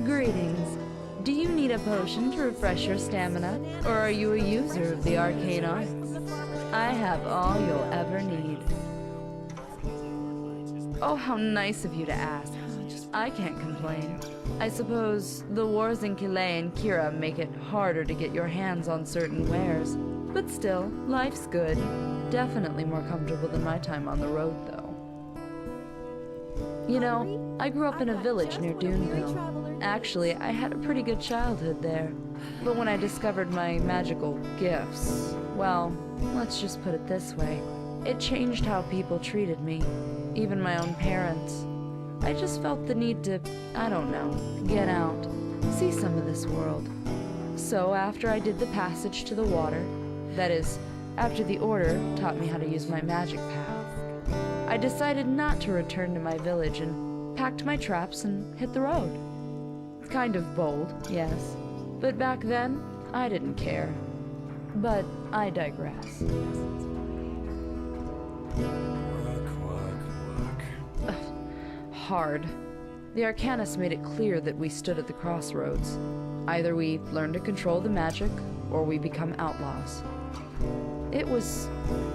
Greetings. Do you need a potion to refresh your stamina, or are you a user of the arcane arts? I have all you'll ever need. Oh, how nice of you to ask. I can't complain. I suppose the wars in Kilay and Kira make it harder to get your hands on certain wares. But still, life's good. Definitely more comfortable than my time on the road, though. You know, I grew up in a village near Duneville. Actually, I had a pretty good childhood there. But when I discovered my magical gifts, well, let's just put it this way. It changed how people treated me, even my own parents. I just felt the need to, I don't know, get out, see some of this world. So after I did the passage to the water, that is, after the Order taught me how to use my magic path, I decided not to return to my village and packed my traps and hit the road. Kind of bold, yes, but back then, I didn't care. But I digress. Hard. The Arcanists made it clear that we stood at the crossroads. Either we learn to control the magic, or we become outlaws. It was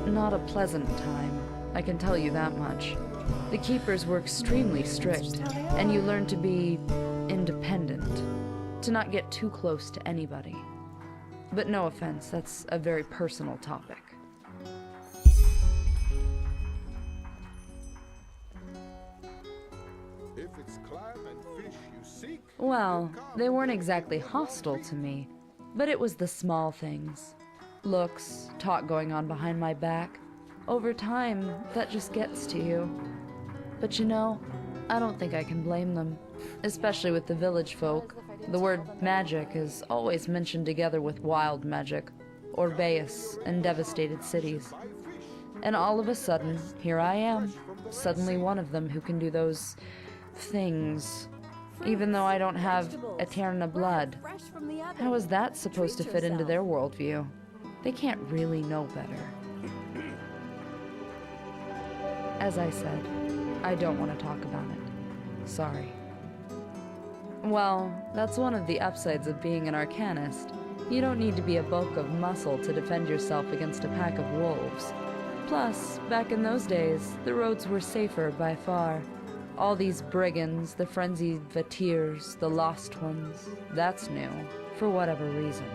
not a pleasant time, I can tell you that much. The keepers were extremely strict, and you learn to be independent, to not get too close to anybody. But no offense, that's a very personal topic. Well, they weren't exactly hostile to me, but it was the small things. Looks, talk going on behind my back. Over time, that just gets to you. But you know, I don't think I can blame them, especially with the village folk. The word magic is always mentioned together with wild magic, Orbeus, and devastated cities. And all of a sudden, here I am, suddenly one of them who can do those things. Even though I don't have Eterna blood. How is that supposed to fit into their worldview? They can't really know better. As I said, I don't want to talk about it. Sorry. Well, that's one of the upsides of being an Arcanist. You don't need to be a bulk of muscle to defend yourself against a pack of wolves. Plus, back in those days, the roads were safer by far. All these brigands, the frenzied Vatirs, the lost ones, that's new, for whatever reason.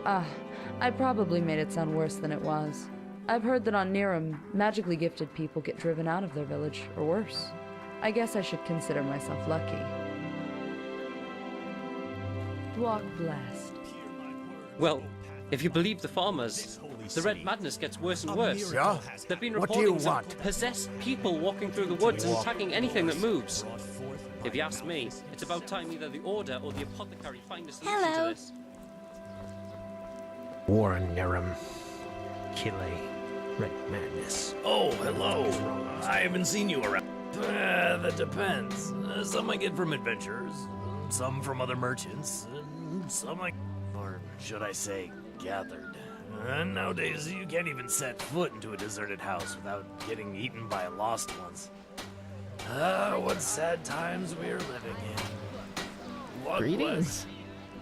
I probably made it sound worse than it was. I've heard that on Niram, magically gifted people get driven out of their village, or worse. I guess I should consider myself lucky. Walk blessed. Well, if you believe the farmers, the Red Madness gets worse and worse. Yeah? There've been What do you reportings want? of possessed people walking through the woods and attacking anything that moves. If you ask me, it's about time either the Order or the Apothecary find a solution to this. Warren Niram, Kilay, Red Madness. Oh, hello. I haven't seen you around. That depends. Some I get from adventurers, some from other merchants, and some or should I say, gathered. Nowadays, you can't even set foot into a deserted house without getting eaten by lost ones. What sad times we're living in. What Greetings.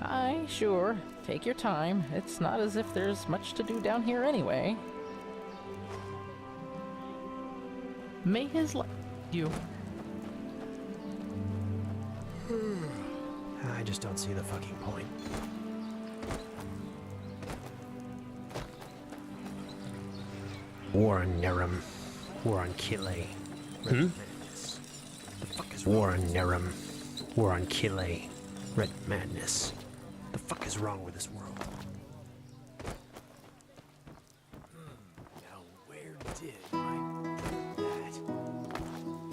Aye, sure. Take your time. It's not as if there's much to do down here anyway. May his life you. I just don't see the fucking point. War on Niram. War on Kilay. Red Madness. The fuck is War on Niram. War on Kilay. Red Madness. The fuck is wrong with this world? Now, where did I put that?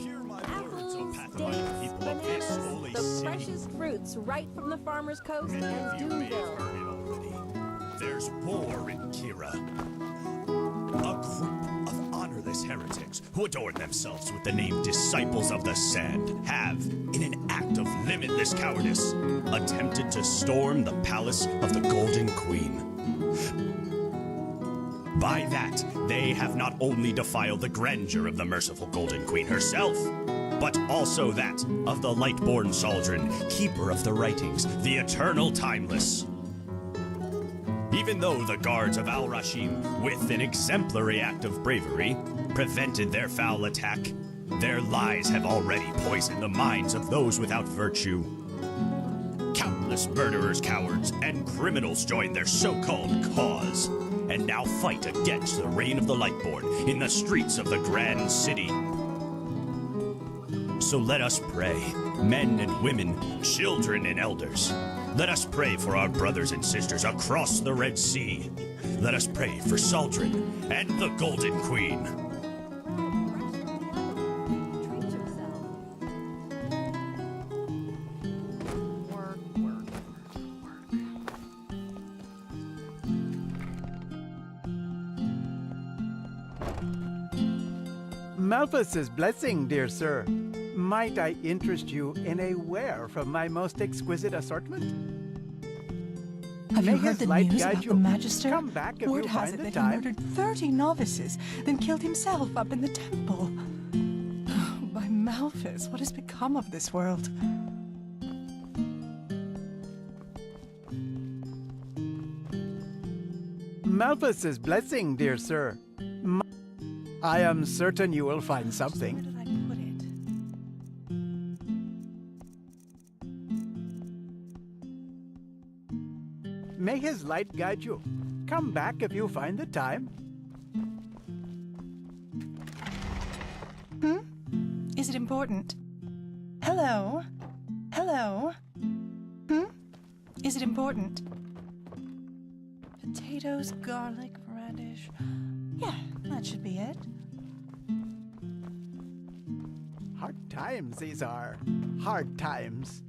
Hear my words, O Apples, Pathfinder dates, people of this bananas, holy the city. freshest fruits right from the farmer's coast Many and of you may have Doonville. heard it already. There's war in Kira. A group of honorless heretics who adorn themselves with the name Disciples of the Sand have, in an act of limitless cowardice, attempted to storm the palace of the Golden Queen. By that, they have not only defiled the grandeur of the merciful Golden Queen herself, but also that of the light-born Saldron, keeper of the writings, the eternal timeless. Even though the guards of Al-Rashim, with an exemplary act of bravery, prevented their foul attack, their lies have already poisoned the minds of those without virtue. Countless murderers, cowards, and criminals join their so-called cause, and now fight against the reign of the Lightborn in the streets of the grand city. So let us pray, men and women, children and elders. Let us pray for our brothers and sisters across the Red Sea. Let us pray for Saldron and the Golden Queen. Malthus's blessing, dear sir. Might I interest you in a ware from my most exquisite assortment? Have you May heard his the light news guide about you. the Magister? Come back if Word you has find it the that he time. murdered 30 novices, then killed himself up in the temple. Oh, by Malthus, what has become of this world? Malthus's blessing, dear sir. I am certain you will find Where something. did I put it? May his light guide you. Come back if you find the time. Is it important? Hello? Hello? Is it important? Potatoes, garlic, radish. Yeah, that should be it. Hard times these are. Hard times.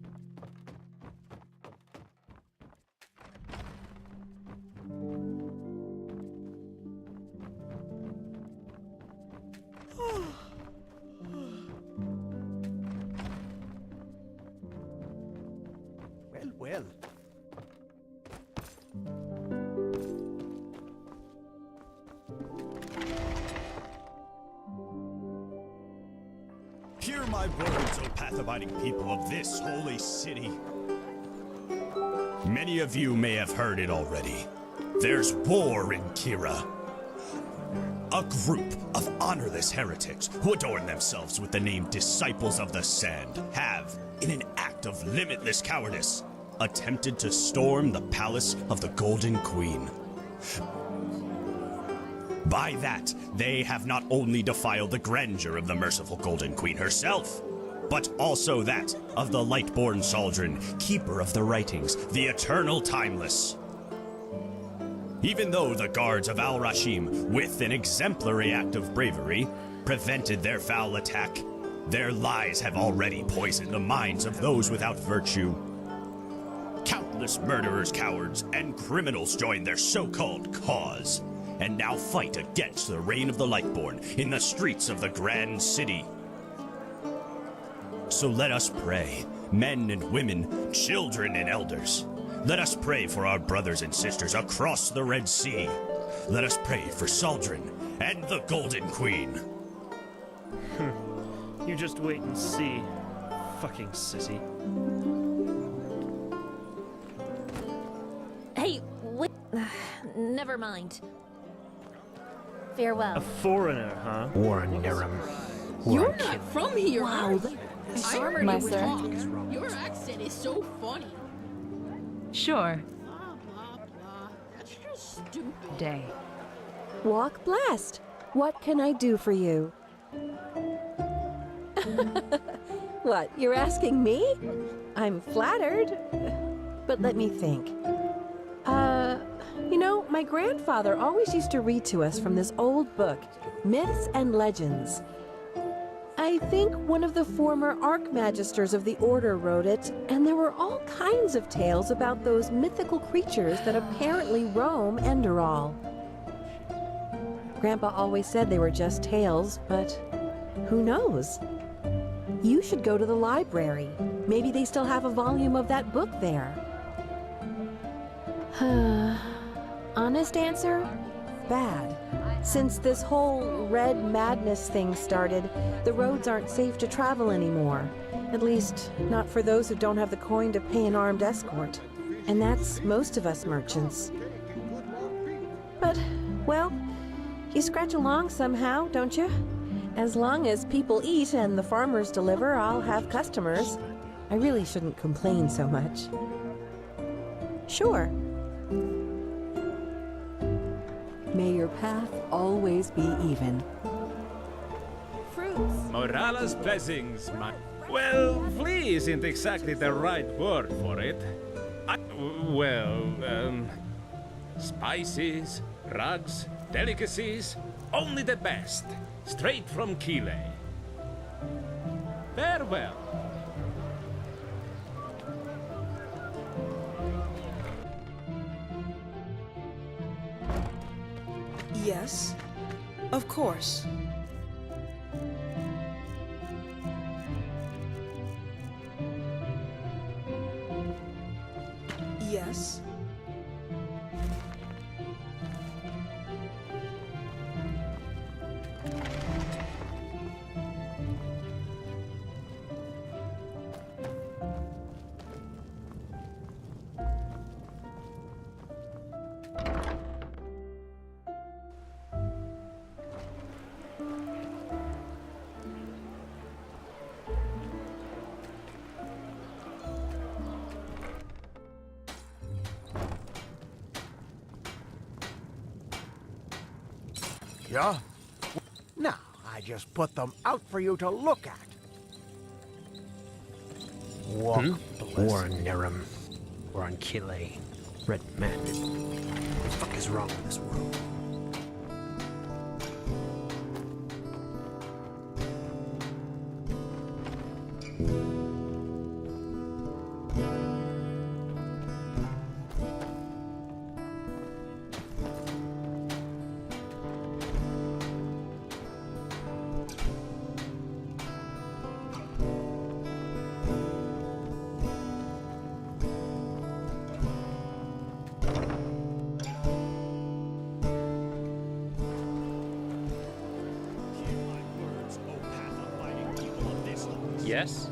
Well. Hear my words, O path-abiding people of this holy city. Many of you may have heard it already. There's war in Kira. A group of honorless heretics who adorn themselves with the name Disciples of the Sand have, in an act of limitless cowardice, attempted to storm the palace of the Golden Queen. By that, they have not only defiled the grandeur of the merciful Golden Queen herself, but also that of the light-born Saldron, keeper of the writings, the eternal timeless. Even though the guards of Al-Rashim, with an exemplary act of bravery, prevented their foul attack, their lies have already poisoned the minds of those without virtue. Countless murderers, cowards, and criminals join their so-called cause, and now fight against the reign of the Lightborn in the streets of the grand city. So let us pray, men and women, children and elders. Let us pray for our brothers and sisters across the Red Sea. Let us pray for Saldron and the Golden Queen. You just wait and see, fucking sissy. Hey, wait. Never mind. Farewell. A foreigner, huh? War on Nerem. You're not from here. Wow, I heard my you sir. talk. Your accent is so funny. Sure. Blah, blah, blah. That's just stupid. Day. Walk blessed. What can I do for you? What, you're asking me? I'm flattered. But let me think. You know, my grandfather always used to read to us from this old book, Myths and Legends. I think one of the former Archmagisters of the Order wrote it, and there were all kinds of tales about those mythical creatures that apparently roam Enderal. Grandpa always said they were just tales, but who knows? You should go to the library. Maybe they still have a volume of that book there. Honest answer? bad. Since this whole red madness thing started, the roads aren't safe to travel anymore. At least, not for those who don't have the coin to pay an armed escort. And that's most of us merchants. But, well, you scratch along somehow, don't you? As long as people eat and the farmers deliver, I'll have customers. I really shouldn't complain so much. Sure. May your path always be even. Fruits. Morala's blessings, my... Well, flea isn't exactly the right word for it. Spices, rugs, delicacies, only the best. Straight from Chile. Farewell. Yes, of course. Yes. Yeah? Now, I just put them out for you to look at. War on Nerum. War on Chile. Red Madness. What the fuck is wrong with this world? Yes?